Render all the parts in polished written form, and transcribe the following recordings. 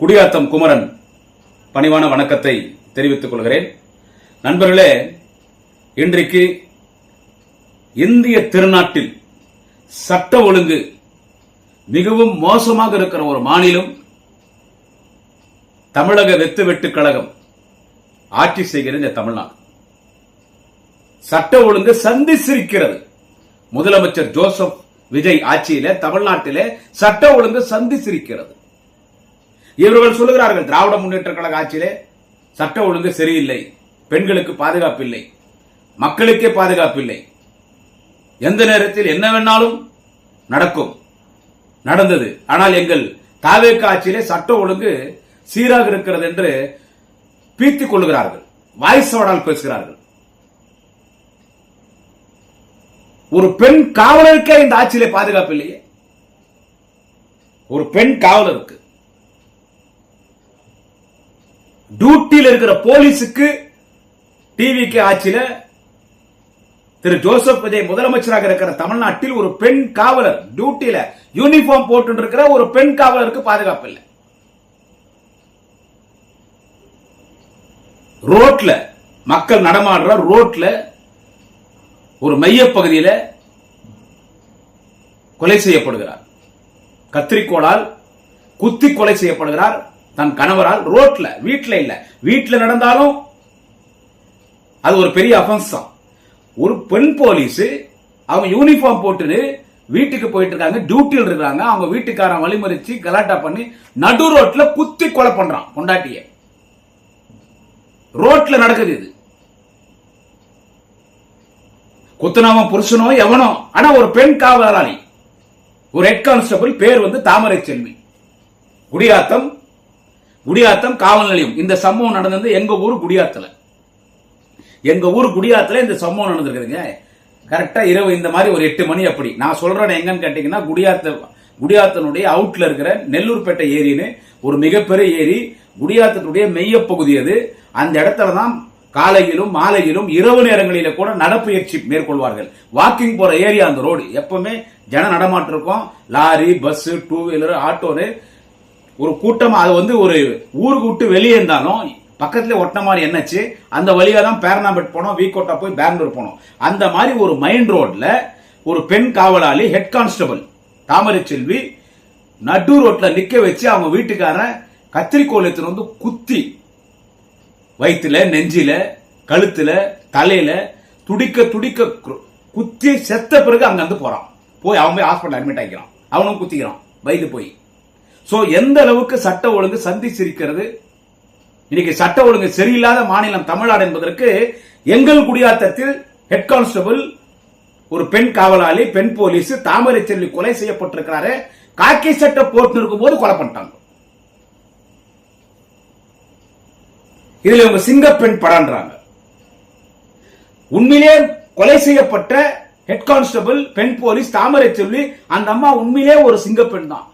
குடியாத்தம் குமரன் பணிவான வணக்கத்தை தெரிவித்துக் கொள்கிறேன். நண்பர்களே, இன்றைக்கு இந்திய திருநாட்டில் சட்ட ஒழுங்கு மிகவும் மோசமாக இருக்கிற ஒரு மாநிலம் தமிழக வெட்டு கழகம் ஆட்சி செய்கிற இந்த தமிழ்நாடு. சட்ட ஒழுங்கு சந்திச்சிருக்கிறது. முதலமைச்சர் ஜோசப் விஜய் ஆட்சியில தமிழ்நாட்டிலே சட்ட ஒழுங்கு சந்திச்சிருக்கிறது. இவர்கள் சொல்லுகிறார்கள், திராவிட முன்னேற்ற கழக ஆட்சியிலே சட்ட ஒழுங்கு சரியில்லை, பெண்களுக்கு பாதுகாப்பு இல்லை, மக்களுக்கே பாதுகாப்பு இல்லை, எந்த நேரத்தில் என்ன வேணாலும் நடக்கும், நடந்தது. ஆனால் எங்கள் தாவேக ஆட்சியிலே சட்ட ஒழுங்கு சீராக இருக்கிறது என்று பீத்திக் கொள்ளுகிறார்கள், வாய்ஸோடால் பேசுகிறார்கள். ஒரு பெண் காவலருக்கே இந்த ஆட்சியிலே பாதுகாப்பு இல்லையே. ஒரு பெண் காவலருக்கு, டியூட்டியில் இருக்கிற போலீஸுக்கு டிவிக்கு ஆட்சியில திரு ஜோசப் விஜய் முதலமைச்சராக இருக்கிற தமிழ்நாட்டில் ஒரு பெண் காவலர் டியூட்டியில யூனிஃபார்ம் போட்டு இருக்கிற ஒரு பெண் காவலருக்கு பாதுகாப்பு இல்லை. ரோட்ல மக்கள் நடமாடுற ரோட்ல ஒரு மையப்பகுதியில கொலை செய்யப்படுகிறார். கத்திரிக்கோளால் குத்தி கொலை செய்யப்படுகிறார் தன் கணவரால். ரோட்ல, வீட்டுல இல்ல, வீட்டுல நடந்தாலும் அது ஒரு பெரிய அஃபென்ஸ் தான். ஒரு பெண் போலீஸ் அவங்க யூனிஃபார்ம் போட்டு வீட்டுக்கு போயிட்டு இருக்காங்க, டியூட்டியில் இருக்காங்க. அவங்க வீட்டுக்காரன் வழிமறிச்சு கலாட்டா பண்ணி நடு ரோட்ல குத்தி கொலை பண்றான் பொண்டாட்டிய. ரோட்ல நடக்குது இது. குத்துனாம புருஷனோ எவனோ, ஆனா ஒரு பெண் காவலாளி, ஒரு ஹெட் கான்ஸ்டபிள், பேர் வந்து தாமரை செல்வி. குடியாத்தம் காவல் நிலையம். இந்த சம்பவம் நடந்தது எங்க ஊர் குடியாத்துல. எங்க ஊர் குடியாத்துல இந்த சம்பவம் நடந்திருக்குதுங்க. கரெக்டா இரவு இந்த மாதிரி ஒரு 8 மணி அப்படி. நான் சொல்றேன் எங்கன்னு கேட்டீங்கன்னா, குடியாத்தனுடைய அவுட்ல இருக்கிற நெல்லூர்பேட்டை ஏரின்னு ஒரு மிகப்பெரிய ஏரி, குடியாத்தனுடைய மெய்யப்பகுதி அது. அந்த இடத்துல தான் காலையிலும் மாலையிலும் இரவு நேரங்களில கூட நடப்பயிற்சி மேற்கொள்வார்கள். வாக்கிங் போற ஏரியா அந்த ரோடு. எப்பவுமே ஜன நடமாட்டம் இருக்கும். லாரி, பஸ், டூ வீலர், ஆட்டோன்னு ஒரு கூட்டம். அது வந்து ஒரு ஊருக்கு விட்டு வெளியே இருந்தாலும் பக்கத்துல ஒட்டின மாதிரி என்னச்சு, அந்த வழியா தான் பேரணாபேட் போனோம், வீக்கோட்டா போய் பெங்களூர் போனோம். அந்த மாதிரி ஒரு மெயின் ரோட்ல ஒரு பெண் காவலாளி ஹெட் கான்ஸ்டபிள் தாமரை செல்வி நடு ரோட்ல நிக்க வச்சு அவங்க வீட்டுக்காரன் கத்திரிக்கோள் எடுத்துட்டு வந்து குத்தி வயிற்றுல, நெஞ்சில, கழுத்துல, தலையில துடிக்க குத்தி செத்த பிறகு அங்க வந்து போறான். போய் அவன் போய் ஹாஸ்பிட்டல் அட்மிட் ஆகிக்கிறான். அவனும் குத்திக்கிறான் வயது போய். சோ எந்த அளவுக்கு சட்ட ஒழுங்கு சந்திச்சிருக்கிறது. இன்னைக்கு சட்ட ஒழுங்கு சரியில்லாத மாநிலம் தமிழ்நாடு என்பதற்கு எங்கள் குடியாத்தத்தில் ஹெட் கான்ஸ்டபிள், ஒரு பெண் காவலாளி, பெண் போலீஸ் தாமரை செல்வி கொலை செய்யப்பட்டிருக்கிறாரு. காக்கி சட்டை போட்டு இருக்கும் போது கொலை பண்ணிட்டாங்க. இதுல இவங்க சிங்கப்பெண் படம்ன்றாங்க. உண்மையிலே கொலை செய்யப்பட்ட ஹெட் கான்ஸ்டபிள், பெண் போலீஸ் தாமரை செல்வி, அந்த அம்மா உண்மையிலே ஒரு சிங்கப்பெண் தான்.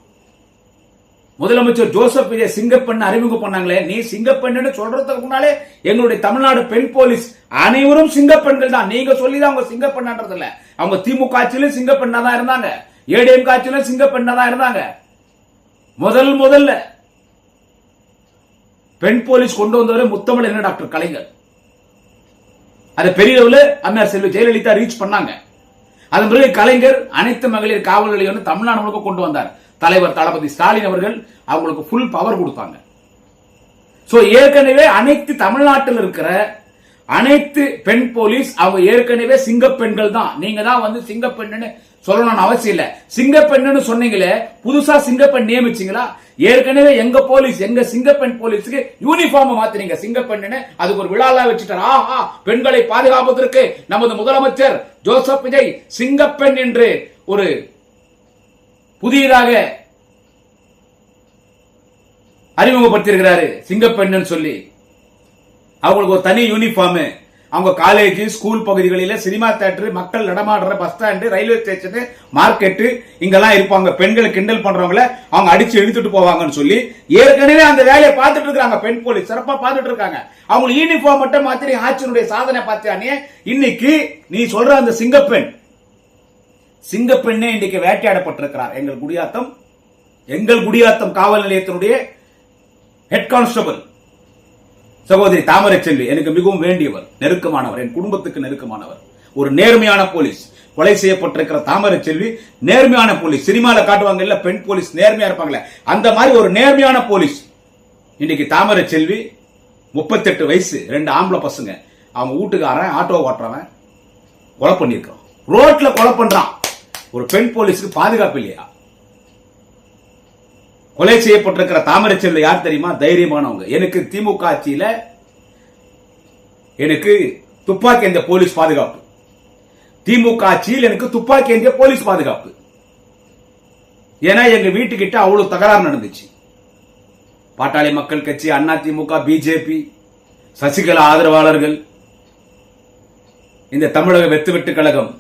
முதலமைச்சர் ஜோசப் விஜய் சிங்கப்பெண் அறிமுகம் பண்ணாங்களே, நீ சிங்கப்பெண் சொல்றதுக்கு முன்னாலே எங்களுடைய தமிழ்நாடு பெண் போலீஸ் அனைவரும் சிங்கப்பெண்கள் தான். நீங்க சொல்லிதான் அவங்க சிங்கப்பெண்ன்றது இல்ல. அவங்க திமுக ஆட்சியிலும் சிங்கப்பெண்ணா தான் இருந்தாங்க, ஏடிஎம் ஆட்சியிலும் சிங்கப்பெண்ணா தான் இருந்தாங்க. முதல்ல பெண் போலீஸ் கொண்டு வந்தவரை முத்தமிழ் டாக்டர் கலைஞர். அது பெரிய அளவில் அம்மையார் செல்வி ஜெயலலிதா ரீச் பண்ணாங்க. அதன் பிறகு கலைஞர் அனைத்து மகளிர் காவல் நிலையம் தமிழ்நாடு முழுக்க கொண்டு வந்தார். தலைவர் தளபதி ஸ்டாலின் அவர்கள் அவங்களுக்கு ஃபுல் பவர் கொடுத்தாங்க. சோ ஏற்கனவே அனைத்து தமிழ்நாட்டில் இருக்கிற அனைத்து பெண் போலீஸ் அவங்க ஏற்கனவே சிங்கப்பெண்கள் தான். நீங்க தான் வந்து சிங்கப்பெண்ணு சொல்லணும்னு அவசியம் இல்ல. சிங்கப்பெண்ணு சொன்னீங்களே, புதுசா சிங்கப்பெண் நியமிச்சீங்களா? ஏற்கனவே எங்க போலீஸ், எங்க சிங்கப்பெண் போலீஸுக்கு யூனிஃபார்ம் மாத்தினீங்க சிங்கப்பெண்ணு. அதுக்கு ஒரு விழாலா வச்சுட்டார். ஆஹா, பெண்களை பாதுகாப்பதற்கு நமது முதலமைச்சர் ஜோசப் விஜய் சிங்கப்பெண் என்று ஒரு புதியதாக அறிமுகப்படுத்தியிருக்கிறாரு சிங்கப்பெண் சொல்லி. அவங்களுக்கு ஒரு தனி யூனிஃபார்ம். அவங்க காலேஜ், ஸ்கூல் பகுதிகளில், சினிமா தியேட்டர், மக்கள் நடமாடுற bus stand, railway station, market, இங்கெல்லாம் இருப்பாங்க. பெண்களை கிண்டல் பண்றவங்கள அவங்க அடிச்சு இழுத்துட்டு போவாங்கன்னு சொல்லி ஏற்கனவே அந்த வேலையை பார்த்துட்டு இருக்காங்க. பெண் போலீஸ் சிறப்பா பார்த்துட்டு இருக்காங்க. அவங்க யூனிஃபார்ம் மட்டும் மாத்திரி ஆட்சியினுடைய சாதனை பார்த்தானே. இன்னைக்கு நீ சொல்ற அந்த சிங்கப்பெண்ணே இன்றைக்கு வேட்டையாடப்பட்டிருக்கிறார். எங்கள் குடியாத்தம் காவல் நிலையத்தினுடைய ஹெட் கான்ஸ்டபிள் சகோதரி தாமரை செல்வி எனக்கு மிகவும் வேண்டியவர், நெருக்கமானவர், என் குடும்பத்துக்கு நெருக்கமானவர், ஒரு நேர்மையான போலீஸ். கொலை செய்யப்பட்டிருக்கிற தாமரை செல்வி நேர்மையான போலீஸ். சினிமால காட்டுவாங்க இல்ல பெண் போலீஸ் நேர்மையா இருப்பாங்களே, அந்த மாதிரி ஒரு நேர்மையான போலீஸ். இன்னைக்கு தாமரை செல்வி 38 வயசு, 2 ஆம்பளை பசங்க, அவங்க வீட்டுக்காரன் ஆட்டோ ஓட்டுறவன் கொலை பண்ணிருக்கான், ரோட்ல கொலை பண்றான். ஒரு பெண் போலீஸுக்கு பாதுகாப்பு இல்லையா? கொலை செய்யப்பட்டிருக்கிற தாமரை செல்வி யார் தெரியுமா? தைரியமானவங்க. எனக்கு திமுக ஆட்சியில எனக்கு துப்பாக்கி ஏந்திய போலீஸ் பாதுகாப்பு, திமுக ஆட்சியில் எனக்கு துப்பாக்கி ஏந்திய போலீஸ் பாதுகாப்பு. ஏன்னா எங்க வீட்டுக்கிட்ட அவ்வளவு தகராறு நடந்துச்சு. பாட்டாளி மக்கள் கட்சி, அண்ணா திமுக, பிஜேபி, சசிகலா ஆதரவாளர்கள், இந்த தமிழக வெத்து கழகம்,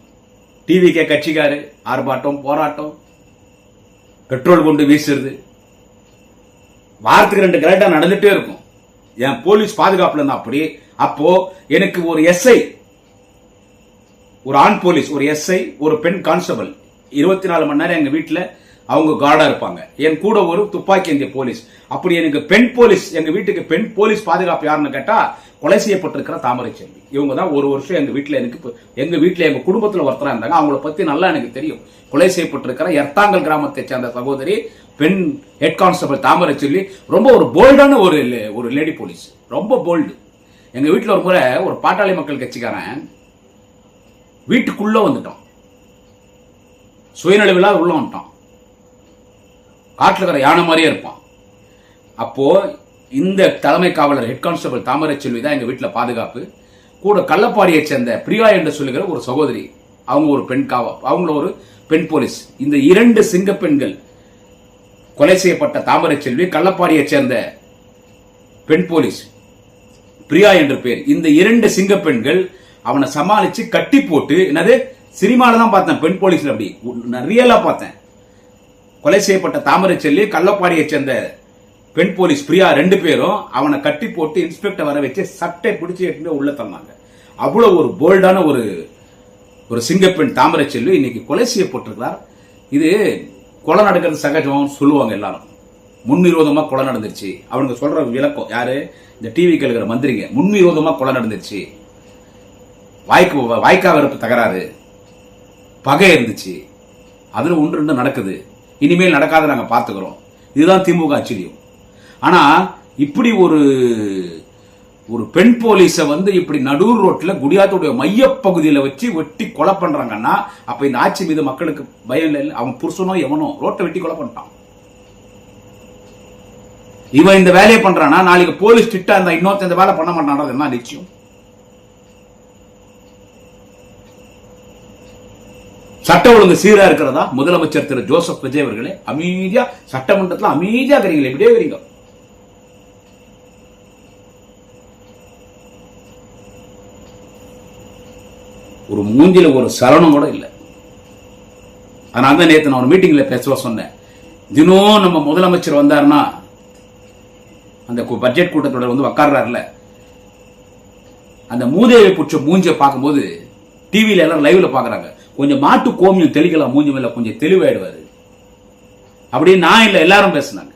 டிவிகே கட்சிக்காரு, ஆர்ப்பாட்டம், போராட்டம், பெட்ரோல் கொண்டு வீசுறது, வாரத்துக்கு 2 கரெக்டா நடந்துட்டே இருக்கும். என் போலீஸ் பாதுகாப்புல இருந்தா அப்படி. அப்போ எனக்கு ஒரு எஸ்ஐ, ஒரு ஆண் போலீஸ், ஒரு எஸ்ஐ, ஒரு பெண் கான்ஸ்டபிள் 24 மணி நேரம் எங்க வீட்டுல அவங்க கார்டா இருப்பாங்க. என் கூட ஒரு துப்பாக்கி ஏந்திய போலீஸ். அப்படி எனக்கு பெண் போலீஸ், எங்க வீட்டுக்கு பெண் போலீஸ் பாதுகாப்பு யாருன்னு கேட்டா கொலை செய்யப்பட்டிருக்கிற தாமரை செல்வி. இவங்க தான் ஒரு வருஷம் எங்க வீட்டுல எங்க குடும்பத்துல ஒருத்தரா இருந்தாங்க. அவங்கள பத்தி நல்லா எனக்கு தெரியும். கொலை செய்யப்பட்டிருக்கிற எர்த்தாங்கல் கிராமத்தை சேர்ந்த சகோதரி பெண் ஹெட் கான்ஸ்டபிள் தாமரை செல்வி ரொம்ப ஒரு போல்டான ஒரு லேடி போலீஸ், ரொம்ப போல்டு. எங்க வீட்டுல ஒரு முறை ஒரு பாட்டாளி மக்கள் கட்சிக்காரன் வீட்டுக்குள்ள வந்துட்டான், சுயநலவிழா உள்ள வந்துட்டான், காட்டுல இருக்கிற யானை மாதிரியே இருப்பான். அப்போ இந்த தலைமை காவலர் ஹெட் கான்ஸ்டபிள் தாமரை செல்வி தான் எங்க வீட்டுல பாதுகாப்பு. கூட கள்ளப்பாடியை சேர்ந்த பிரியா என்று சொல்லுகிற ஒரு சகோதரி, அவங்க ஒரு பெண் அவங்கள ஒரு பெண் போலீஸ். இந்த 2 சிங்க பெண்கள், கொலை செய்யப்பட்ட தாமரை செல்வி, கள்ளப்பாடியை சேர்ந்த பெண் போலீஸ் பிரியா என்று பேர், இந்த 2 சிங்க பெண்கள் அவனை சமாளிச்சு கட்டி போட்டு, என்னது சினிமால தான் பார்த்தேன் பெண் போலீஸ்ல, அப்படி ரியலா பார்த்தேன். கொலை செய்யப்பட்ட தாமரை செல்வி, கள்ளப்பாடியை சேர்ந்த பெண் போலீஸ் பிரியா 2 பேரும் அவனை கட்டி போட்டு இன்ஸ்பெக்டர் வர வச்சு சட்டை பிடிச்சி எடுத்து உள்ள தந்தாங்க. அவ்வளவு ஒரு போல்டான ஒரு சிங்கப்பெண் தாமரை செல்வி இன்னைக்கு கொலை செய்யப்பட்டிருக்கிறார். இது கொலை நடக்கிறது சகஜம் சொல்லுவாங்க எல்லாரும். முன்விரோதமா கொலை நடந்துருச்சு. அவங்க சொல்ற விளக்கம் யாரு? இந்த டிவி கேளுகிற மந்திரிங்க. முன்விரோதமா கொலை நடந்துருச்சு, வாய்க்கா வரப்பு தகராறு, பகை இருந்துச்சு, அதுல 1-2 நடக்குது, இனிமேல் நடக்காத நாங்க பாத்துக்கிறோம். இதுதான் திமுக ஆச்சரியம். ஆனா இப்படி ஒரு பெண் போலீஸ இப்படி நடூர் ரோட்ல குடியாத்துடைய மையப்பகுதியில வச்சு வெட்டி கொலை பண்றாங்கன்னா அப்ப இந்த ஆட்சி மீது மக்களுக்கு பயம் இல்லை. அவன் புருஷனோ எவனோ ரோட்டை வெட்டி கொலை பண்ணிட்டான். இவன் இந்த வேலையை பண்றானா, நாளைக்கு போலீஸ் திட்டா இருந்தா இன்னொருத்த இந்த வேலை பண்ண மாட்டான். என்ன நிச்சயம்? சட்ட ஒழுங்கு சீரா இருக்கிறதா? முதலமைச்சர் திரு ஜோசப் விஜய் அவர்களே அமைதியா சட்டமன்றத்தில் அமைதியா இருக்கிறீங்களே, இப்படியே வரீங்க. ஒரு மூஞ்சில ஒரு சலனம் கூட இல்லை. அதனால தான் நேற்று நான் ஒரு மீட்டிங்ல பேச சொன்னேன். தினம் நம்ம முதலமைச்சர் வந்தாருன்னா அந்த பட்ஜெட் கூட்டத்தொடர் உட்கார்றாருல, அந்த மூதேவி புற்ற மூஞ்சியை பார்க்கும்போது டிவியில எல்லாம் லைவ்ல பாக்குறாங்க. கொஞ்சம் மாட்டு கோமியம் தெளிக்கலாம் மூஞ்சி மேல, கொஞ்சம் தெளிவாயிடுவாரு அப்படின்னு நான் இல்ல எல்லாரும் பேசினாங்க.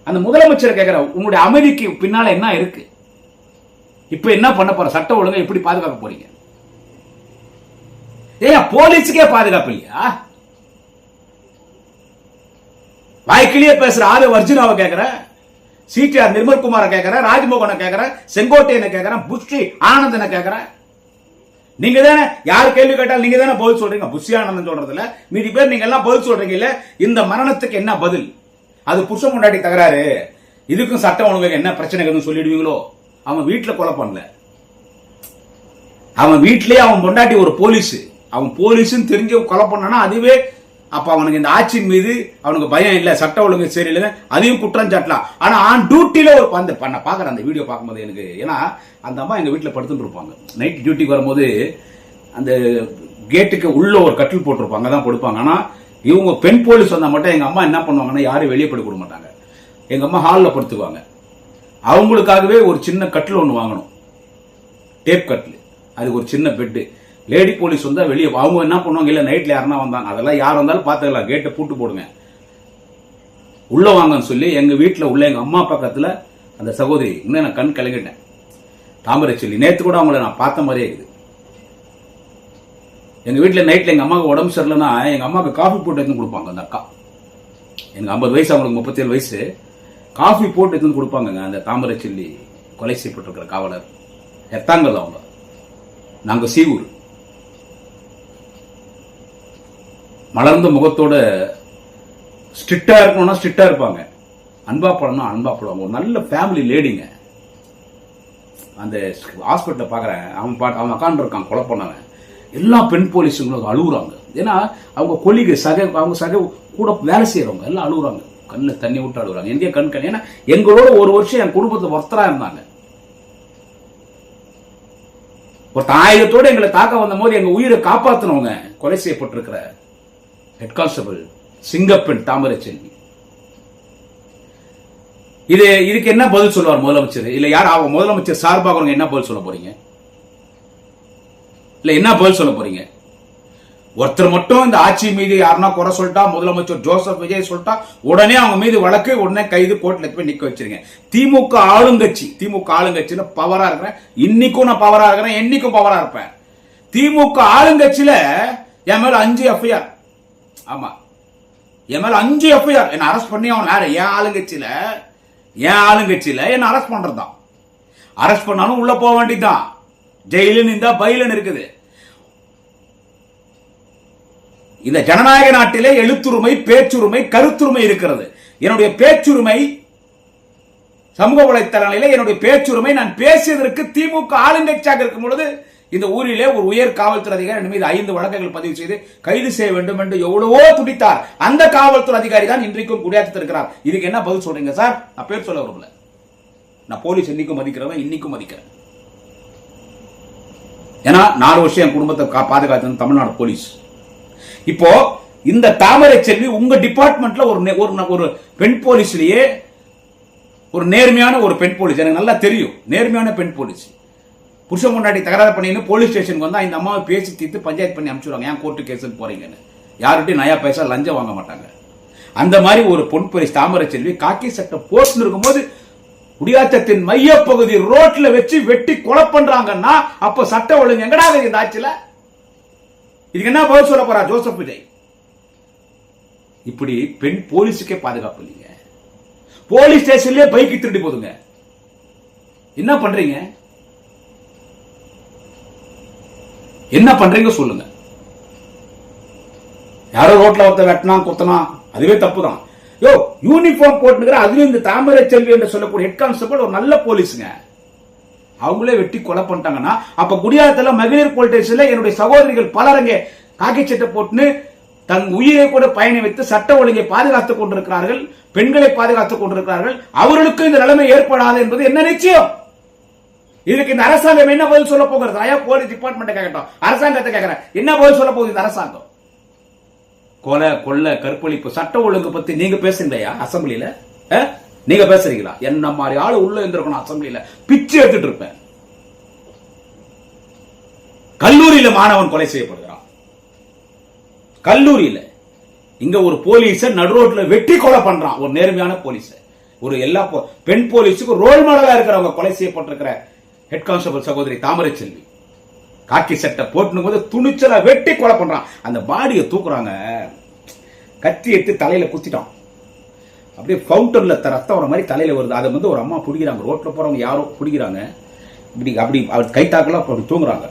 அந்த முதலமைச்சர் கேட்கிற உங்களுடைய அமைதிக்கு பின்னால என்ன இருக்கு? இப்ப என்ன பண்ண போற? சட்ட ஒழுங்கை எப்படி பாதுகாக்க போறீங்க? போலீஸுக்கே பாதுகாப்பு இல்லையா? வாய்க்கிலேயே பேசுற ஆறு வர்ஜினாவை கேட்கிற, சிடிஆர் நிர்மல்குமார கேட்கிற, ராஜ்மோகனை கேட்கிற, செங்கோட்டையனை கேட்கிற, புஷ்டி ஆனந்தனை கேட்கிற. நீங்க தானே யார் கேள்வி கேட்டாலும் நீங்க தானே பதில் சொல்றீங்க. புஷ்டி ஆனந்தன் சொல்றதுல மீதி பேர் நீங்க எல்லாம் பதில் சொல்றீங்க. இல்ல இந்த மரணத்துக்கு என்ன பதில்? அது புருஷன் பொண்டாட்டி தகராறு, இதுக்கும் சட்ட ஒழுங்கு என்ன பிரச்சனை சொல்லிடுவீங்களோ? அவன் வீட்டுல கொலை பண்ணல, அவன் வீட்டிலேயே அவன் பொண்டாட்டி ஒரு போலீஸ், அவன் போலீஸ்ன்னு தெரிஞ்சு கொலை பண்ணனா அதுவே அப்ப அவனுக்கு இந்த ஆட்சியின் மீது அவனுக்கு பயம் இல்ல, சட்ட ஒழுங்கு சரியில்லை, அதையும் குற்றம் சாட்டலாம். ஆனா ஆன் டியூட்டில ஒரு பண்ண பாக்குற அந்த வீடியோ பார்க்கும்போது எனக்கு, ஏன்னா அந்த அம்மா எங்க வீட்டுல படுத்துட்டு இருப்பாங்க. நைட் டியூட்டிக்கு வரும்போது அந்த கேட்டுக்கு உள்ள ஒரு கட்டில் போட்டிருப்பாங்க, தான் படுப்பாங்க. ஆனா இவங்க பெண் போலீஸ் வந்தா மட்டும் எங்க அம்மா என்ன பண்ணுவாங்கன்னா யாரும் வெளியே படுக்க விட மாட்டாங்க. எங்க அம்மா ஹாலில் படுத்துக்குவாங்க. அவங்களுக்காகவே ஒரு சின்ன கட்டில் ஒன்று வாங்கணும், டேப் கட்டில், அதுக்கு ஒரு சின்ன பெட்டு. லேடி போலீஸ் வந்தா வெளியே அவங்க என்ன பண்ணுவாங்க, இல்ல நைட்ல யாருன்னா வந்தாங்க, அதெல்லாம் யார் வந்தாலும் பாத்துக்கலாம், கேட்டை பூட்டு போடுங்க. உள்ள வாங்கன்னு சொல்லி எங்க வீட்டுல உள்ள எங்க அம்மா பக்கத்துல அந்த சகோதரி இன்னும் நான் கண் கலங்கிட்டேன். தாமரை செல்வி நேத்து கூட அவங்கள நான் பார்த்த மாதிரியே இருக்குது. எங்க வீட்டுல நைட்ல எங்க அம்மாவுக்கு உடம்பு சரியில்லைன்னா எங்க அம்மாவுக்கு காஃபி போட்டு எடுத்து கொடுப்பாங்க. அந்த அக்கா எனக்கு 50 வயசு, அவங்களுக்கு 37 வயசு, காஃபி போட்டு எடுத்து கொடுப்பாங்க. அந்த தாமரை செல்வி கொலை செய்யப்பட்டிருக்கிற காவலர் எத்தாங்கல் அவங்க. நாங்க சீவூர். மலர்ந்த முகத்தோட ஸ்ட்ரிக்டா இருக்கணும்னா ஸ்ட்ரிக்டா இருப்பாங்க, அன்பா படம்னா அன்பா படுவாங்க. ஒரு நல்ல ஃபேமிலி லேடிங்க. அந்த ஹாஸ்பிட்டல பாக்குறேன், அவன் அக்கான் இருக்கான் கொலை பண்ணவன். எல்லா பெண் போலீஸுங்களும் அழுகுறாங்க. ஏன்னா அவங்க கொலிக அவங்க சக கூட வேலை செய்யறவங்க எல்லாம் அழுகுறாங்க, கண்ணில் தண்ணி விட்டு அழுகுறாங்க. எந்த கண் ஏன்னா எங்களோட ஒரு வருஷம் என் குடும்பத்தை ஒருத்தரா இருந்தாங்க. ஒரு ஆயுதத்தோட எங்களை தாக்க வந்த போது எங்க உயிரை காப்பாத்தினவங்க கொலை செய்யப்பட்டிருக்கிற ஹெட் கான்ஸ்டபிள் சிங்கப்பெண் தாமரை செல்வி. இதுக்கு என்ன பதில் சொல்லுவார் முதலமைச்சர்? இல்ல யார் அவங்க முதலமைச்சர் சார்பாக என்ன பதில் சொல்ல போறீங்க? இல்ல என்ன பதில் சொல்ல போறீங்க? ஒருத்தர் மட்டும் இந்த ஆட்சி மீது யாருன்னா குறை சொல்லிட்டா, முதலமைச்சர் ஜோசப் விஜய் சொல்லிட்டா உடனே அவங்க மீது வழக்கு, உடனே கைது, கோர்ட்ல போய் நிக்க வச்சிருங்க. திமுக ஆளுங்கட்சியில பவரா இருக்கிறேன். இன்னைக்கும் நான் பவரா இருக்கிறேன், என்னைக்கும் பவரா இருப்பேன். திமுக ஆளுங்கட்சியில என் மேல 5 எஃப்ஐஆர். ஆமா, என் மேல 5 எஃப்ஐஆர். என்ன அரெஸ்ட் பண்ணி அவன் வேற என் ஆளுங்கட்சியில என்ன அரெஸ்ட் பண்றதுதான். அரெஸ்ட் பண்ணாலும் உள்ள போக வேண்டியதுதான். ஜெயிலுன்னு இருந்தா பயிலுன்னு இருக்குது. இந்த ஜனநாயக நாட்டிலே எழுத்துரிமை, பேச்சுரிமை, கருத்துரிமை இருக்கிறது. என்னுடைய பேச்சுரிமை சமூக வலைத்தளங்களிலே என்னுடைய பேச்சுரிமை, நான் பேசியதற்கு திமுக ஆளுங்கட்சியாக இருக்கும் பொழுது இந்த ஊரிலே ஒரு உயர் காவல்துறை அதிகாரி மீது 5 வழக்குகள் பதிவு செய்து கைது செய்ய வேண்டும் என்று எவ்வளவோ துடித்தார். அந்த காவல்துறை அதிகாரி தான் இன்றைக்கும் குடியாத்தத்தில் இருக்கிறார். இதுக்கு என்ன பதில் சொல்றீங்க சார்? நான் பேர் சொல்ல விரும்பல. நான் போலீஸ் என்னைக்கும் மதிக்கிறவன், இன்னைக்கும் மதிக்கிறேன். ஏன்னா 4 வருஷம் என் குடும்பத்தை பாதுகாத்து தமிழ்நாடு போலீஸ். இப்போ இந்த தாமரை செல்வி உங்க டிபார்ட்மெண்ட்ல ஒரு பெண் போலீஸ்லயே ஒரு நேர்மையான ஒரு பெண் போலீஸ், எனக்கு நல்லா தெரியும், நேர்மையான பெண் போலீஸ். புருஷன் முன்னாடி தகராறு பண்ணி போலீஸ் ஸ்டேஷனுக்கு வந்தா இந்த அம்மாவை பேசி தீர்த்து பஞ்சாயத்து பண்ணி அனுப்பிச்சுடுவாங்க. ஏன் கோர்ட்டு கேஸ் போறீங்கன்னு யார்கிட்டையும் நயா பைசா லஞ்சம் வாங்க மாட்டாங்க. அந்த மாதிரி ஒரு பொன் போலீஸ் தாமரை செல்வி காக்கி சட்டை போஸ்ட் இருக்கும்போது குடியாத்தத்தின் மையப்பகுதி ரோட்ல வச்சு வெட்டி கொலை பண்றாங்கன்னா அப்ப சட்ட ஒழுங்கு எங்கடா இந்த ஆட்சியில? இதுக்கு என்ன பதில் சொல்ல போறா ஜோசப் விஜய்? இப்படி பெண் போலீஸுக்கே பாதுகாப்பு இல்லைங்க. போலீஸ் ஸ்டேஷன்லயே பைக்கு திருடி போதுங்க. என்ன பண்றீங்க? என்ன பண்றீங்க சொல்லுங்க. யாரோ ரோட்ல ஒருத்தர் வெட்டினா குத்தனா அதுவே தப்பு தான். யோ யூனிஃபார்ம் போட்டுக்கிற அதுவும் இந்த தாமரை செல்வி என்று சொல்லக்கூடிய ஹெட் கான்ஸ்டபிள் ஒரு நல்ல போலீஸுங்க. அவங்களே வெட்டி கொலை பண்ணிட்டாங்கன்னா அப்ப குடியாத்தல மகளிர் போலீஸ் ஸ்டேஷன்ல என்னுடைய சகோதரிகள் பலரங்க காக்கி சட்டை போட்டுன்னு தன் உயிரை கூட பயண வைத்து சட்ட ஒழுங்கை பாதுகாத்துக் கொண்டிருக்கிறார்கள், பெண்களை பாதுகாத்துக் கொண்டிருக்கிறார்கள். அவர்களுக்கு இந்த நிலைமை ஏற்படாது என்பது என்ன நிச்சயம்? இதுக்கு இந்த அரசாங்கம் என்ன பதில் சொல்ல போகிறது? ஐயா போலீஸ் டிபார்ட்மெண்ட் கேட்கட்டும், அரசாங்கத்தை கேட்கிறேன், என்ன பதில் சொல்ல போகுது இந்த அரசாங்கம்? கொலை, கொள்ளை, கற்பழிப்பு, சட்ட ஒழுங்கு பத்தி நீங்க பேசுறீங்களா அசம்பிளியில? நீங்க பேசுறீங்களா? என்ன மாதிரி ஆளு உள்ள இருந்திருக்கணும் அசம்பிளியில, பிச்சு எடுத்துட்டு இருப்பேன். கல்லூரியில மாணவன் கொலை செய்யப்படுகிறான். கல்லூரியில இங்க ஒரு போலீஸ நடுரோட்ல வெட்டி கொலை பண்றான். ஒரு நேர்மையான போலீஸ், ஒரு எல்லா பெண் போலீஸுக்கு ரோல் மாடலா இருக்கிறவங்க கொலை செய்யப்பட்டிருக்கிற ஹெட் கான்ஸ்டபிள் சகோதரி தாமரை செல்வி காக்கி சட்டை போட்டு போது துணிச்சலா வெட்டி கொலை பண்றான். அந்த பாடியை தூக்குறாங்க, கத்தி எடுத்து தலையில குத்திட்டான். அப்படியே ஃபவுண்டன்ல ரத்தம் வர மாதிரி தலையில வருது. அதை வந்து ஒரு அம்மா பிடிக்கிறாங்க, ரோட்ல போறவங்க யாரோ பிடிக்கிறாங்க. இப்படி அப்படி அவர் கை தாக்கல அப்படி தூங்குறாங்க.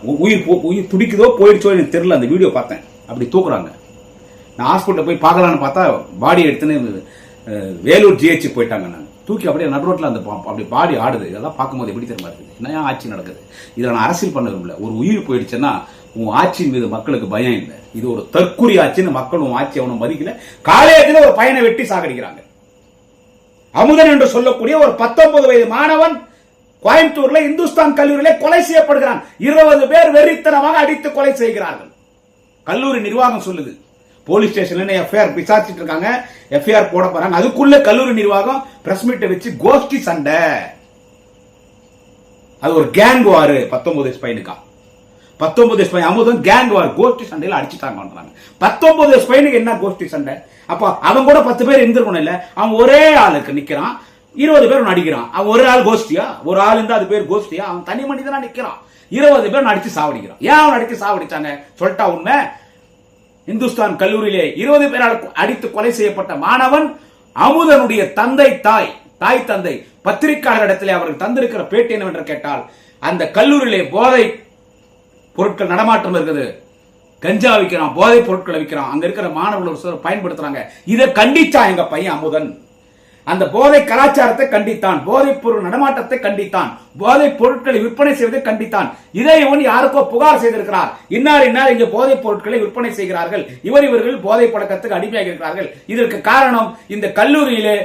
உயிர் துடிக்குதோ போயிடுச்சோ எனக்கு தெரியல. அந்த வீடியோ பார்த்தேன். அப்படி தூக்குறாங்க. நான் ஹாஸ்பிட்டல் போய் பார்க்கலான்னு பார்த்தா பாடி எடுத்துன்னு வேலூர் ஜிஹெச் போயிட்டாங்க. நான் தூக்கி அப்படியே நடுரோட்டில் அந்த அப்படி பாடி ஆடுது. இதெல்லாம் பார்க்கும்போது எப்படி தெரியுமா இருக்குது? என்ன ஆட்சி நடக்குது? இதில் நான் அரசியல் பண்ண விரும்பல. ஒரு உயிர் போயிடுச்சுன்னா உன் ஆட்சியின் மீது மக்களுக்கு பயம் இல்லை. இது ஒரு தற்கொலை ஆட்சின்னு மக்கள் உன் ஆட்சி அவனும் மதிக்கல. காலேஜில் ஒரு பையனை வெட்டி சாகடிக்கிறாங்க. அமுதன் என்று சொல்லக்கூடிய ஒரு 19 வயது மாணவன் கோயம்புத்தூர்ல இந்துஸ்தான் கல்லூரியில கொலை செய்யப்படுகிறான். 20 பேர் வெறித்தனமாக அடித்து கொலை செய்கிறார்கள். கல்லூரி நிர்வாகம் சொல்லுது. போலீஸ் ஸ்டேஷன்ல எஃப்ஐஆர் விசாரிச்சுட்டு இருக்காங்க, எஃப்ஐஆர் போட போறாங்க. அதுக்குள்ள கல்லூரி நிர்வாகம் பிரஸ் மீட்டை வச்சு கோஷ்டி சண்டை. அது ஒரு கேங் வாரு 19 வயசு பையனுக்கா. 19 வயசு அமுதன் கேங் வார் கோஷ்டி சண்டையில அடிச்சுட்டாங்க. 19 வயசு பையனுக்கு என்ன கோஷ்டி சண்டை? அப்ப அவன் கூட 10 பேர் இருந்திருக்கணும் இல்ல? அவன் ஒரே ஆளுக்கு நிக்கிறான், 20 பேர் அடிக்கிறான். அவன் ஒரு ஆள் கோஷ்டியா? ஒரு ஆள் இருந்தா அது பேர் கோஷ்டியா? அவன் தனி மனிதனா நிக்கிறான், 20 பேர் அடிச்சு சாவடிக்கிறான். ஏன் அவன் அடிச்சு சாவடிச்சாங்க சொல்லிட்டா உண்மை? இந்துஸ்தான் கல்லூரியிலே 20 பேரால் அடித்து கொலை செய்யப்பட்ட மாணவன் அமுதனுடைய தந்தை தாய் தந்தை பத்திரிகையாளரிடத்திலே அவர்கள் தந்திருக்கிற பேட்டி என்னவென்று கேட்டால், அந்த கல்லூரியிலே போதை பொருட்கள் நடமாட்டம் இருக்குது, கஞ்சா விற்கிறான், போதை பொருட்களை விற்கிறான், அங்க இருக்கிற மாணவர்கள் பயன்படுத்துறாங்க. இதை கண்டிச்சா எங்க பையன் அமுதன். அந்த போதை கலாச்சாரத்தை கண்டித்தான், போதைப் பொருள் நடமாட்டத்தை கண்டித்தான், போதைப் பொருட்களை விற்பனை செய்வதை கண்டித்தான். இதை இவன் யாருக்கோ புகார் செய்திருக்கிறார், இன்னார் இங்கே போதைப் பொருட்களை விற்பனை செய்கிறார்கள், இவர்கள் போதை பழக்கத்துக்கு அடிமையாக இருக்கிறார்கள். இதற்கு காரணம் இந்த கல்லூரியிலே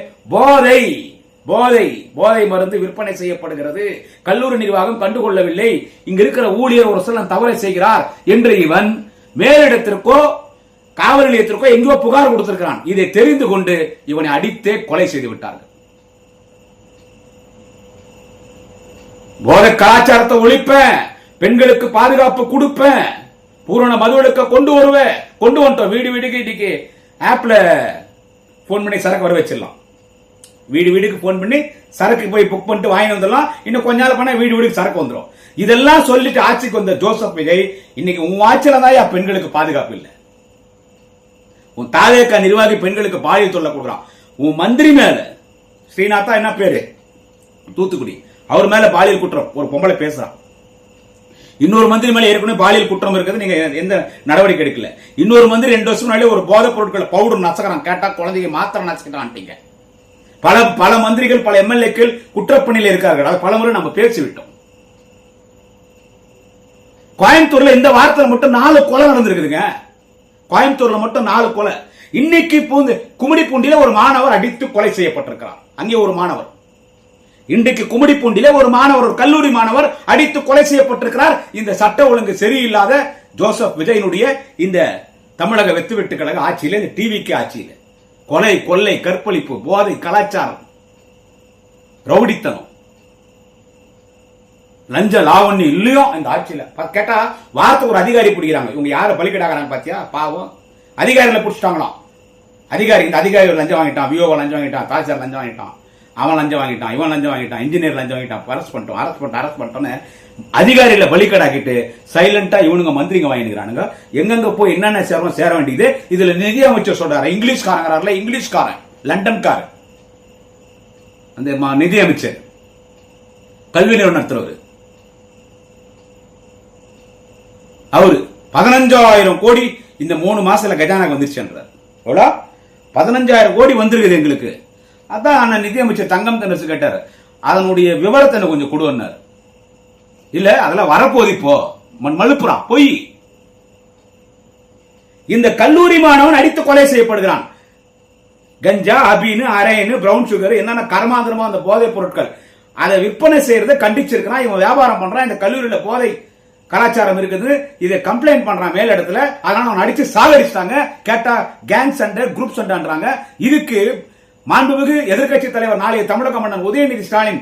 போதை மருந்து விற்பனை செய்யப்படுகிறது, கல்லூரி நிர்வாகம் கண்டுகொள்ளவில்லை, இங்க இருக்கிற ஊழியர் ஒரு சில தவறை செய்கிறார் என்று இவன் மேலிடத்திற்கோ காவல் நிலையத்திற்கோ எங்கோ புகார் கொடுத்திருக்கிறான். இதை தெரிந்து கொண்டு இவனை அடித்தே கொலை செய்து விட்டார்கள். போதை கலாச்சாரத்தை ஒழிப்பேன், பெண்களுக்கு பாதுகாப்பு கொடுப்பேன், பூரண மதுவிலக்க கொண்டு வந்துட்டோம். வீடுக்கு இன்னைக்கு ஆப்ல போன் பண்ணி சரக்கு வர வச்சிடலாம். வீடுக்கு போன் பண்ணி சரக்கு போய் புக் பண்ணிட்டு வாங்கி வந்துடலாம். இன்னும் கொஞ்ச நாள் பண்ண வீடுக்கு சரக்கு வந்துடும். இதெல்லாம் சொல்லிட்டு ஆட்சிக்கு வந்த ஜோசப் விஜய் இன்னைக்கு உன் ஆட்சியில தான் பெண்களுக்கு பாதுகாப்பு இல்லை. உன் தாவேக நிர்வாகி பெண்களுக்கு பாலியல் தொல்லை கொடுக்குறான். உன் மந்திரி மேல ஸ்ரீநாத்தா என்ன பேரு தூத்துக்குடி, அவர் மேல பாலியல் குற்றம் ஒரு பொம்பளை பேசுறான். இன்னொரு மந்திரி மேல ஏற்கனவே பாலியல் குற்றம் இருக்குது, நீங்க எந்த நடவடிக்கை எடுக்கல. இன்னொரு மந்திரி 2 வருஷம் முன்னாடி ஒரு போதைப் பொருட்களை பவுடர் நசக்கிறான், கேட்டா குழந்தைங்க மாத்திரம் நசுக்கிறான்ட்டீங்க. பல மந்திரிகள் பல எம்எல்ஏக்கள் குற்றப்பணியில் இருக்கார்கள். அது பல முறை நம்ம பேசிவிட்டோம். கோயம்புத்தூர்ல இந்த வாரத்தில் மட்டும் 4 கொலை நடந்திருக்குதுங்க. கோயம்புத்தூர்ல மட்டும் 4 கொலை. இன்னைக்கு கும்மிடிப்பூண்டியில ஒரு மாணவர் அடித்து கொலை செய்யப்பட்டிருக்கிறார். அங்கே ஒரு மாணவர் இன்றைக்கு கும்மிடிப்பூண்டியில ஒரு மாணவர், ஒரு கல்லூரி மாணவர் அடித்து கொலை செய்யப்பட்டிருக்கிறார். இந்த சட்ட ஒழுங்கு சரியில்லாத ஜோசப் விஜயனுடைய இந்த தமிழக வெத்து கழக ஆட்சியில, இந்த டிவிக்கு ஆட்சியில கொலை, கொள்ளை, கற்பழிப்பு, போதை கலாச்சாரம், ரவுடித்தனம், லஞ்ச லாவண்ணி இல்லையோ இந்த ஆட்சியில கேட்டா வாரத்துக்கு ஒரு அதிகாரி பிடிக்கிறாங்க. இவங்க யார பலிக்கடாகிறாங்க பாத்தியா? பாவம் அதிகாரிகளை பிடிச்சிட்டாங்களாம். இந்த அதிகாரி லஞ்சம் வாங்கிட்டான், விஓ லஞ்சம் வாங்கிட்டான், தாசில்தார் லஞ்சம் வாங்கிட்டான், அவன் லஞ்சம் வாங்கிட்டான், இவன் லஞ்சம் வாங்கிட்டான், இன்ஜினியர் லஞ்சம் வாங்கிட்டான், அரெஸ்ட் பண்ணிட்டோம் அதிகாரிகளை பலிக்கடாக்கிட்டு சைலண்டா இவனுங்க மந்திரிங்க வாங்கிக்கிறானுங்க. எங்கெங்க போய் என்னென்ன சேர வேண்டியது. இதுல நிதி அமைச்சர் சொல்றாரு, இங்கிலீஷ்காரன் லண்டன்காரன், அந்த நிதி அமைச்சர் கல்வி நிறுவனம் நடத்துறவர், அவரு 15,000 கோடி இந்த 3 மாசத்துல கஜானாக்கு வந்துருச்சுன்றார். 15,000 கோடி வந்திருக்குது எங்களுக்கு. அதான் அண்ணன் நிதி அமைச்சர் தங்கம் தென்னரசு கேட்டார், அதனுடைய விவரத்தை கொஞ்சம் கொடுன்னார். இல்ல அதெல்லாம் வரப்போது இப்போ மழுப்புறான் பொய். இந்த கல்லூரி மாணவன் அடித்து கொலை செய்யப்படுகிறான். கஞ்சா, அபீனு, அரைனு, பிரவுன் சுகர், என்னென்ன கர்மாந்திரமா அந்த போதைப் பொருட்கள் அதை விற்பனை செய்யறதை கண்டிச்சிருக்கிறான். இவன் வியாபாரம் பண்றான். இந்த கல்லூரியில போதை கலாச்சாரம் இருக்குது, இதை கம்ப்ளைண்ட் பண்றான் மேல் இடத்துல. அதனால அவன் அடிச்சு சாகடிச்சிட்டாங்க. கேட்டா கேங் சண்டை, குரூப் சண்டைன்றாங்க. இதுக்கு மாண்புமிகு எதிர்கட்சி தலைவர் நாளைய தமிழக மன்னன் உதயநிதி ஸ்டாலின்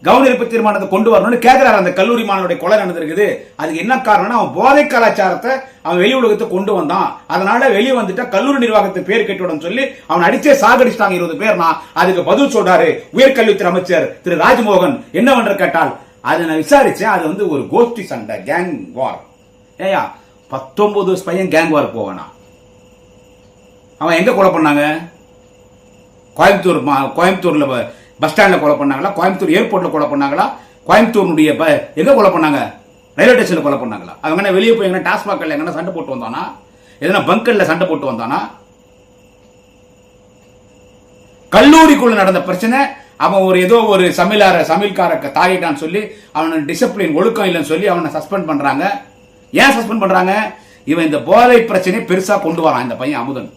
கவனிப்பு தீர்மானத்தை கொண்டு வரணும்னு கேட்கிறார். அந்த கல்லூரி மாணவனுடைய கொலை நடந்திருக்குது. அதுக்கு என்ன காரணம்னா அவன் போதை கலாச்சாரத்தை அவன் வெளி உலகத்தை கொண்டு வந்தான். அதனால வெளியே வந்துட்டா கல்லூரி நிர்வாகத்தை பேர் கெட்டுவிடும் சொல்லி அவன் அடிச்சே சாகடிச்சிட்டாங்க 20 பேர்னா. அதுக்கு பதில் சொல்றாரு உயர்கல்வித்துறை அமைச்சர் திரு ராஜ்மோகன். என்னவென்று கேட்டால், அதை நான் விசாரிச்சேன், அது ஒரு கோஷ்டி சண்டை, கேங் வார். ஏயா 19 வயசு பையன் கேங் வார் போவானா? அவன் எங்க கொலை பண்ணாங்க? கோயம்புத்தூர்ல பஸ் ஸ்டாண்ட்ல கொலை பண்ணாங்களா? கோயம்புத்தூர் ஏர்போர்ட்ல கொலை பண்ணாங்களா? கோயம்புத்தூருடைய எங்க கொலை பண்ணாங்க? ரயில்வே ஸ்டேஷன்ல கொலை பண்ணாங்களா? அவங்க வெளியே போய் எங்கன்னா டாஸ்மாக்ல எங்கன்னா சண்டை போட்டு வந்தானா? எதனா பங்கர்ல சண்டை போட்டு வந்தானா? கல்லூரிக்குள்ள நடந்த பிரச்சனை. அவன் ஏதோ ஒரு சமையல்கார தாயிட்டான்னு சொல்லி அவனை டிசிப்ளின் ஒழுக்கம் இல்லைன்னு சொல்லி அவனை சஸ்பெண்ட் பண்றாங்க. ஏன் சஸ்பெண்ட் பண்றாங்க? இவன் இந்த போதை பிரச்சனையை பெருசா கொண்டு வரான். இந்த பையன் அமுதன்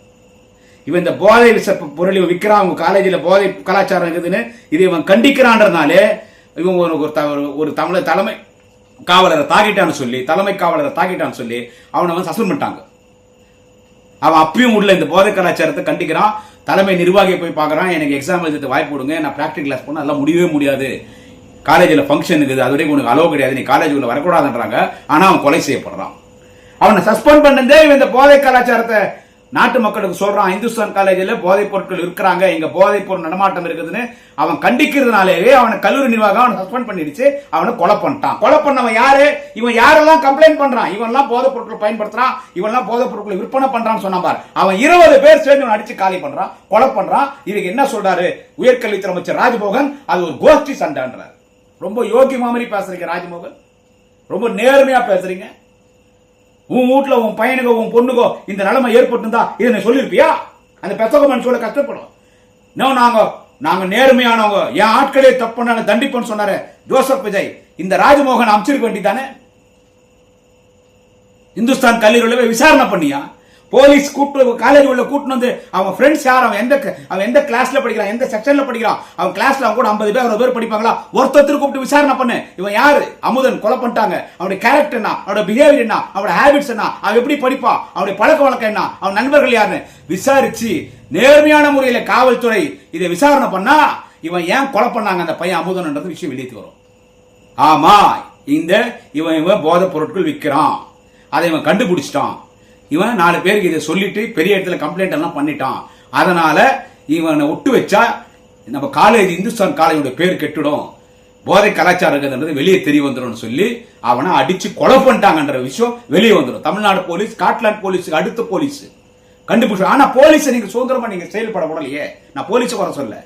இவன் இந்த போதை பொருள் விற்கிறான். அவங்க காலேஜில் போதை கலாச்சாரம் இருக்குதுன்னு இது இவன் கண்டிக்கிறான்றதுனாலே இவன் ஒரு தலைமை காவலரை தாக்கிட்டான்னு சொல்லி அவனை வந்து சஸ்பெண்ட் பண்ணிட்டாங்க. அவன் அப்பயும் உள்ள இந்த போதை கலாச்சாரத்தை கண்டிக்கிறான். தலைமை நிர்வாகியை போய் பார்க்கறான். எனக்கு எக்ஸாம் எழுதுறதுக்கு வாய்ப்பு கொடுங்க, நான் பிராக்டிகல் கிளாஸ் பண்ண அதெல்லாம் முடியவே முடியாது. காலேஜில் ஃபங்க்ஷன் இருக்குது, அது வரைக்கும் உனக்கு அலோவ் கிடையாது, நீ காலேஜ் உள்ள வரக்கூடாதுன்றாங்க. ஆனா அவன் கொலை செய்யப்படுறான். அவனை சஸ்பெண்ட் பண்ணதே இந்த போதை கலாச்சாரத்தை நாட்டு மக்களுக்கு சொல்றான். இந்துஸ்தான் காலேஜில் போதைப் பொருட்கள் இருக்கிறாங்க, இங்க போதைப் பொருள் நடமாட்டம் இருக்குதுன்னு அவன் கண்டிக்கிறதுனாலேயே அவனை கல்லூரி நிர்வாகம் அவனை சஸ்பெண்ட் பண்ணிடுச்சு. அவனை கொலை பண்ணிட்டான். கொலை பண்ணவன் யாரு? இவன் யாரெல்லாம் கம்ப்ளைண்ட் பண்றான், இவன்லாம் போதைப் பொருட்கள் பயன்படுத்துறான், இவன்லாம் போதைப் பொருட்களை விற்பனை பண்றான்னு சொன்னா பாரு. அவன் 20 பேர் சேர்ந்து அடிச்சு காலி பண்றான், கொலை பண்றான். இதுக்கு என்ன சொல்றாரு உயர்கல்வித்துறை அமைச்சர் ராஜ்மோகன்? அது ஒரு கோஷ்டி சண்டைன்றார். ரொம்ப யோகி மாதிரி பேசுறீங்க ராஜ்மோகன், ரொம்ப நேர்மையா பேசுறீங்க. உன் வீட்டுல உன் பையனுக்கோ உன் பொண்ணுக்கோ இந்த நிலைமை ஏற்பட்டு இதை நீ சொல்லிருப்பியா? அந்த பெத்தகமன் சொல்ல கஷ்டப்படும். நாங்க நேர்மையானவங்க, என் ஆட்களே தப்பு தண்டிப்போன்னு சொன்னாரு ஜோசப் விஜய். இந்த ராஜ்மோகன் அமைச்சிருக்க வேண்டியதானே? இந்துஸ்தான் கல்லூரியில் விசாரணை பண்ணியா? போலீஸ் கூட்டு காலேஜ் உள்ள கூட்டு வந்து அவன் ஃப்ரெண்ட்ஸ் யார், அவன் எந்த கிளாஸ்ல படிக்கிறான், எந்த செக்ஷன்ல படிக்கிறான், அவன் கிளாஸ்ல அவன் கூட 50 பேர் 60 பேர் படிப்பாங்களா? ஒருத்தர் கூப்பிட்டு விசாரணை பண்ணு. இவன் யாரு? அமுதன் கொலை பண்ணிட்டாங்க, அவனுடைய கேரக்டர் என்ன, அவனோட பிஹேவியர் என்ன, அவனோட ஹேபிட்ஸ் என்ன, அவன் எப்படி படிப்பான், அவனுடைய பழக்க வழக்கம் என்ன, அவன் நண்பர்கள் யாருன்னு விசாரிச்சு நேர்மையான முறையில் காவல்துறை இதை விசாரணை பண்ணா இவன் ஏன் கொலை பண்ணாங்க அந்த பையன் அமுதன்ன்றது விஷயம் வெளியே வரும். ஆமா, இவன் போதைப் பொருட்கள் விற்கிறான், அதை இவன் கண்டுபிடிச்சிட்டான். இவன் 4 பேருக்கு இதை சொல்லிட்டு பெரிய இடத்துல கம்ப்ளைண்ட் எல்லாம் பண்ணிட்டான். அதனால இவனை விட்டு வச்சா நம்ம காலேஜ் இந்துஸ்தான் காலேஜோட பேர் கெட்டுடும், போதை கலாச்சாரம் வெளியே தெரிய வந்துடும் சொல்லி அவனை அடிச்சு கொலை பண்ணிட்டாங்கன்ற விஷயம் வெளியே வந்துடும். தமிழ்நாடு போலீஸ், ஸ்காட்லாந்து போலீஸுக்கு அடுத்த போலீஸ் கண்டுபிடிச்சு. ஆனா போலீஸ் நீங்க சுதந்திரமா நீங்க செயல்படக்கூடலையே. நான் போலீஸை வர சொல்ல,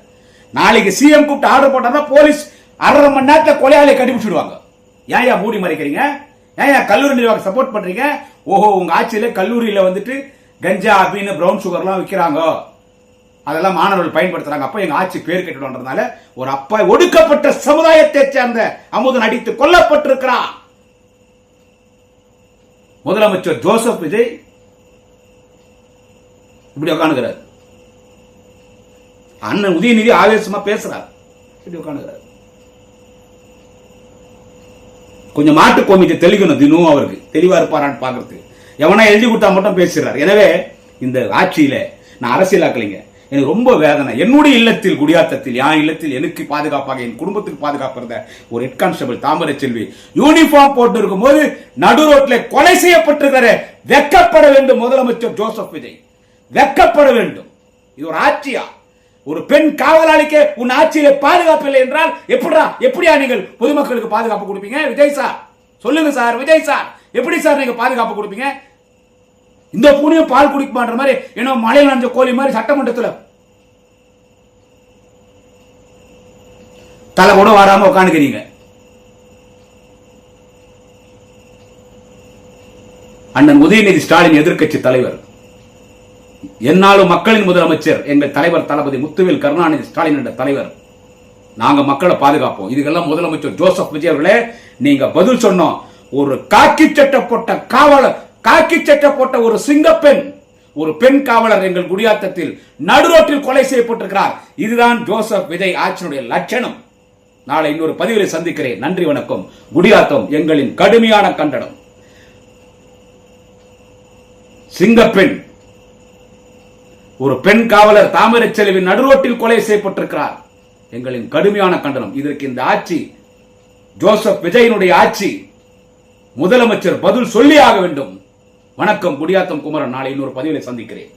நாளைக்கு சிஎம் கூப்பிட்டு ஆர்டர் போட்டா போலீஸ் 1/2 மணி நேரத்தில் கொலையாளியை கண்டுபிடிச்சிடுவாங்க. ஏன் மூடி மறைக்கிறீங்க? ஏன் கல்லூரி நிர்வாகம் சப்போர்ட் பண்றீங்க? ஓஹோ, உங்க ஆட்சியில கல்லூரியில வந்துட்டு கஞ்சா அப்படின்னு பிரவுன் சுகர்லாம் விற்கிறாங்க, அதெல்லாம் மாணவர்கள் பயன்படுத்துறாங்க, அப்ப எங்க ஆட்சி பேர் கெட்டுன்றதுனால ஒரு அப்பா ஒடுக்கப்பட்ட சமுதாயத்தை சேர்ந்த அமுதன் அடித்து கொல்லப்பட்டிருக்கிறார். முதலமைச்சர் ஜோசப் விஜய் இப்படி உட்காந்துக்கிறார். அண்ணன் உதயநிதி ஆவேசமா பேசுறார், இப்படி உட்காந்துக்கிறார். கொஞ்சம் மாட்டு கோமியத்தை தெளிக்கணும், தினம் அவருக்கு தெளிவா இருப்பாரான்னு பாக்குறது. எவனா எழுதி கொடுத்தா மட்டும் பேசுறாரு. எனவே இந்த ஆட்சியில நான் அரசியலாக்கலைங்க, எனக்கு ரொம்ப வேதனை. என்னுடைய இல்லத்தில் குடியாத்தத்தில், என் இல்லத்தில் எனக்கு பாதுகாப்பாக, என் குடும்பத்துக்கு பாதுகாப்பு இருந்த ஒரு ஹெட் கான்ஸ்டபிள் தாமரை செல்வி யூனிஃபார்ம் போட்டு இருக்கும் போது நடு ரோட்ல கொலை செய்யப்பட்டிருக்கிற. வெக்கப்பட வேண்டும் முதலமைச்சர் ஜோசப் விஜய், வெக்கப்பட வேண்டும். இது ஒரு ஆட்சியா? ஒரு பெண் காவலாளிக்கு உன் ஆட்சியில பாதுகாப்பு இல்லை என்றால் எப்படியா நீங்கள் பொதுமக்களுக்கு பாதுகாப்பு கொடுப்பீங்க? விஜய் சார் சொல்லுங்க சார், விஜய் சார் எப்படி சார் நீங்க பாதுகாப்பு கொடுப்பீங்க? இந்த பூனையும் பால் குடிக்க மாட்ட மாதிரி என்ன மழையில் நனைஞ்ச கோழி மாதிரி சட்டமன்றத்தில் தலை கூட வராம உட்காந்துக்கிறீங்க. அண்ணன் உதயநிதி ஸ்டாலின் எதிர்க்கட்சி தலைவர், என்னாலும் மக்களின் முதலமைச்சர் எங்கள் தலைவர் தளபதி முத்துவேல் கருணாநிதி ஸ்டாலின் என்ற தலைவர், நாங்க மக்களை பாதுகாப்போம். இதுக்கெல்லாம் முதலமைச்சர் ஜோசப் விஜய் அவர்களே நீங்க பதில் சொன்னோம். ஒரு காக்கி சட்டை போட்ட காவலர், காக்கி சட்டை போட்ட ஒரு சிங்கப்பெண், ஒரு பெண் காவலர் எங்கள் குடியாத்தத்தில் நடுரோட்டில் கொலை செய்யப்பட்டிருக்கிறார். இதுதான் ஜோசப் விஜய் ஆட்சியினுடைய லட்சணம். நாளை இன்னொரு பதிவில் சந்திக்கிறேன். நன்றி, வணக்கம். குடியாத்தம் எங்களின் கடுமையான கண்டனம். சிங்கப்பெண், ஒரு பெண் காவலர் தாமரை செல்வி நடுரோட்டில் கொலை செய்யப்பட்டிருக்கிறார். எங்களின் கடுமையான கண்டனம். இதற்கு இந்த ஆட்சி, ஜோசப் விஜயனுடைய ஆட்சி, முதலமைச்சர் பதில் சொல்லி ஆக வேண்டும். வணக்கம். குடியாத்தம் குமரன். நாளை இன்னொரு பதிவில் சந்திக்கிறேன்.